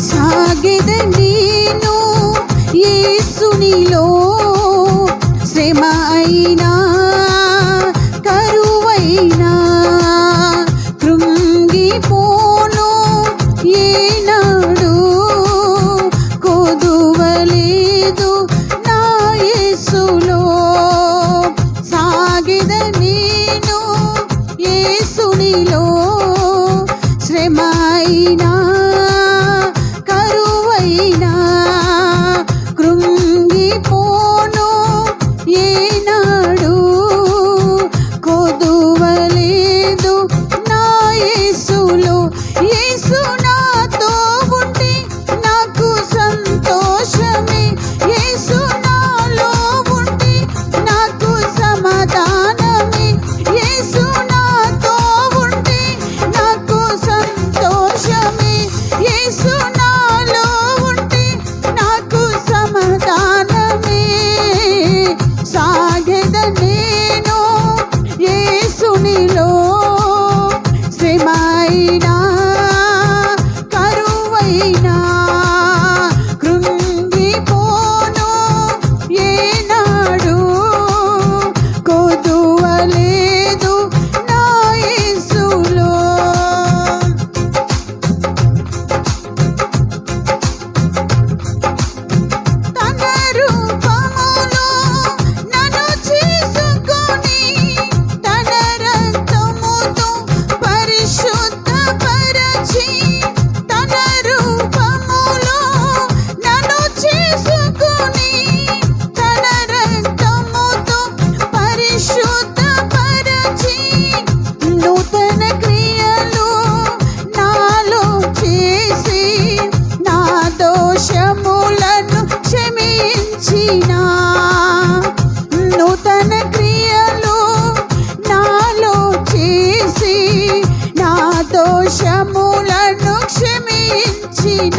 సాగెద నేను యేసునిలో శ్రమ అయినా కరువైనా కృంగిపోను ఏనాడు కొదువలేదు నా యేసులో సాగెద నేను యేసునిలో శ్రమ అయినా కరువైనా కృంగిపోను ఏనాడు కొదువలేదు నా యేసులో యేసు నాతో ఉంటే నాకు సంతోషమే యేసు నాలో ఉంటే నాకు సమాధానమే యేసు నాతో ఉంటే నాకు సంతోషమే యేసు నాలో ఉంటే నాకు సమాధానమే సాగెద నేను యేసునిలో శ్రమ అయినా కరువైనా కృంగిపోను ఏనాడు కొదువలేదు నా యేసులో తన రూపములో నన్ను చేసుకొని తన రక్తముతో పరిశుద్ధపరచి తన రూపములో నన్ను చేసుకొని తన రక్తముతో పరిశుద్ధపరచి నూతన క్రియలు నాలో చేసి నా దోషములను క్షమించిన నూతన క్రియలు నాలో చేసి నా దోషములను క్షమించిన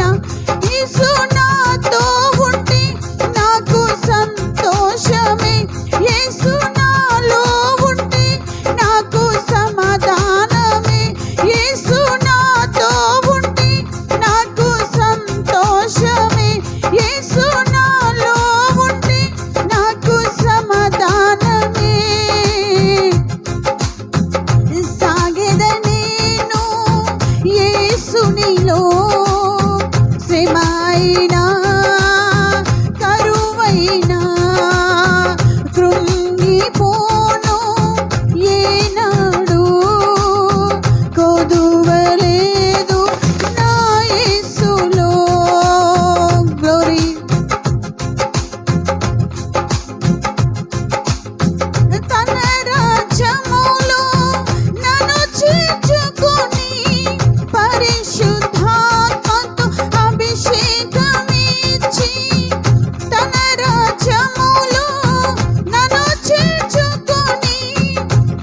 యేసు నాతో ఉంటే నాకు సంతోషమే యేసు నాలో ఉంటే నాకు సమాధానమే యేసు నాతో ఉంటే నాకు సంతోషమే యేసు నాలో ఉంటే నాకు సమాధానమే సాగెద నేను యేసునిలో శ్రమ అయినా కరువైనా కృంగిపోను ఏనాడు కొదువలేదు నా యేసులో గ్లోరీ తన రాజ్యములో నన్ను చేర్చుకొని పరిశుద్ధాత్మతో అభిషేకమిచ్చి తన రాజ్యములో నన్ను చేర్చుకొని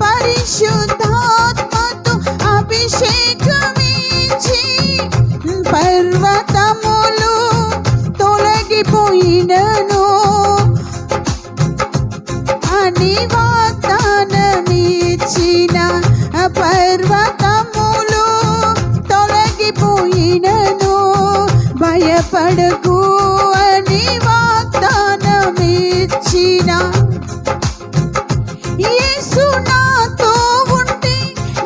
పరిశుద్ధాత్మతో అభిషేకమిచ్చి పర్వతములు తొలగిపోయినను అని వాగ్దానమిచ్చిన పర్వతములు తొలగిపోయినను భయపడకు అని వాగ్దానమిచ్చిన యేసు నాతో ఉంటే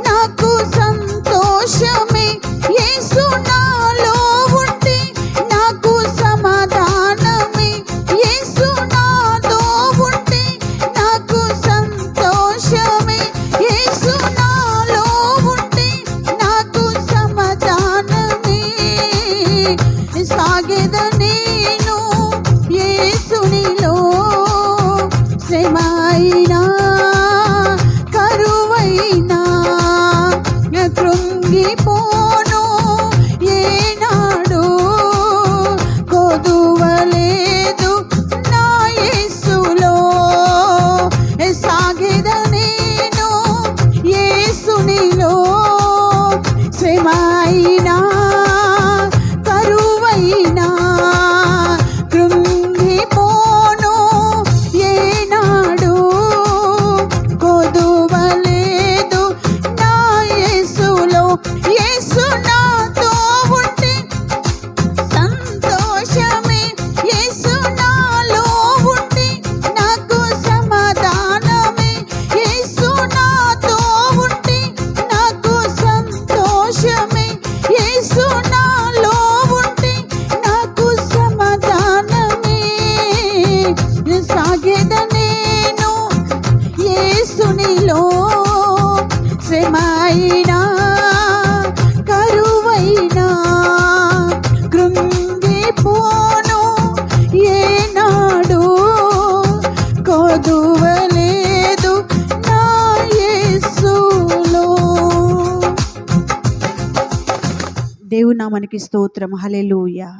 నాకు సంతోషమే యేసు నాలో ఉంటే నాకు సమాధానమే యేసు నాతో ఉంటే నాకు సంతోషమే యేసు నాలో ఉంటే నాకు సమాధానమే సాగెద నేను యేసునిలో శ్రమ అయినా కరువైనా కృంగిపోను ఏనాడు కొదువలేదు నా యేసులో సాగెద నేను యేసునిలో శ్రమ అయినా కరువైనా శ్రమైనా కరువైనా కృంగిపోను ఏనాడు కొదువలేదు నా యేసులో. దేవుని నామానికి స్తోత్రం. హల్లెలూయా.